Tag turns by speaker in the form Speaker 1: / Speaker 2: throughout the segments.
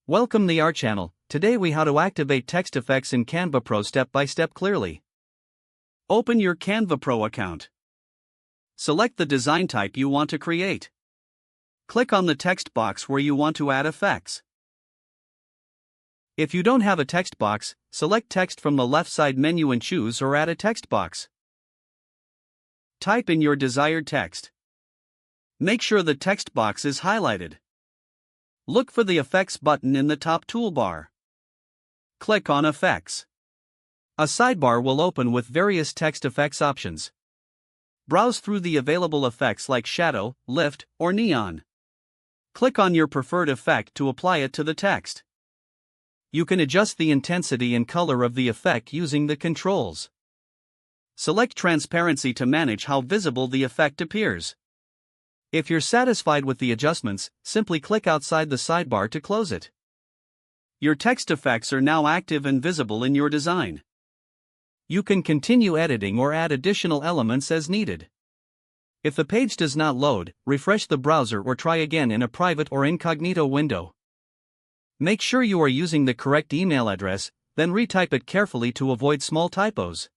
Speaker 1: Welcome to our channel. Today we how to activate text effects in Canva Pro step by step clearly. Open your Canva Pro account. Select the design type you want to create. Click on the text box where you want to add effects. If you don't have a text box, select text from the left side menu and choose or add a text box. Type in your desired text. Make sure the text box is highlighted. Look for the Effects button in the top toolbar. Click on Effects. A sidebar will open with various text effects options. Browse through the available effects like shadow, lift, or neon. Click on your preferred effect to apply it to the text. You can adjust the intensity and color of the effect using the controls. Select transparency to manage how visible the effect appears. If you're satisfied with the adjustments, simply click outside the sidebar to close it. Your text effects are now active and visible in your design. You can continue editing or add additional elements as needed. If the page does not load, refresh the browser or try again in a private or incognito window. Make sure you are using the correct email address, then retype it carefully to avoid small typos.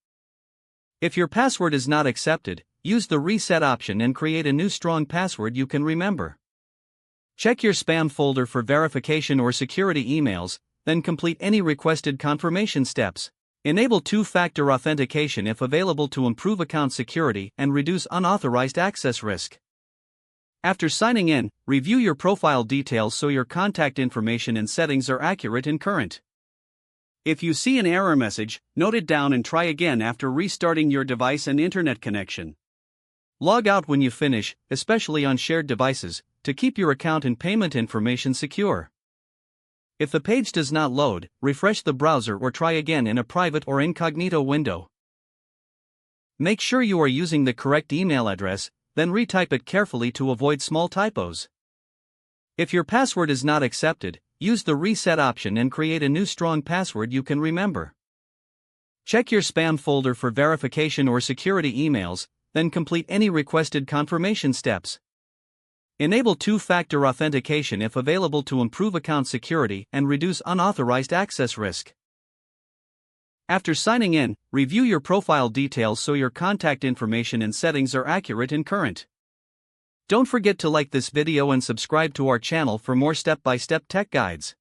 Speaker 1: If your password is not accepted, use the reset option and create a new strong password you can remember. Check your spam folder for verification or security emails, then complete any requested confirmation steps. Enable two-factor authentication if available to improve account security and reduce unauthorized access risk. After signing in, review your profile details so your contact information and settings are accurate and current. If you see an error message, note it down and try again after restarting your device and internet connection. Log out when you finish, especially on shared devices, to keep your account and payment information secure. If the page does not load, refresh the browser or try again in a private or incognito window. Make sure you are using the correct email address, then retype it carefully to avoid small typos. If your password is not accepted, use the reset option and create a new strong password you can remember. Check your spam folder for verification or security emails, then complete any requested confirmation steps. Enable two-factor authentication if available to improve account security and reduce unauthorized access risk. After signing in, review your profile details so your contact information and settings are accurate and current. Don't forget to like this video and subscribe to our channel for more step-by-step tech guides.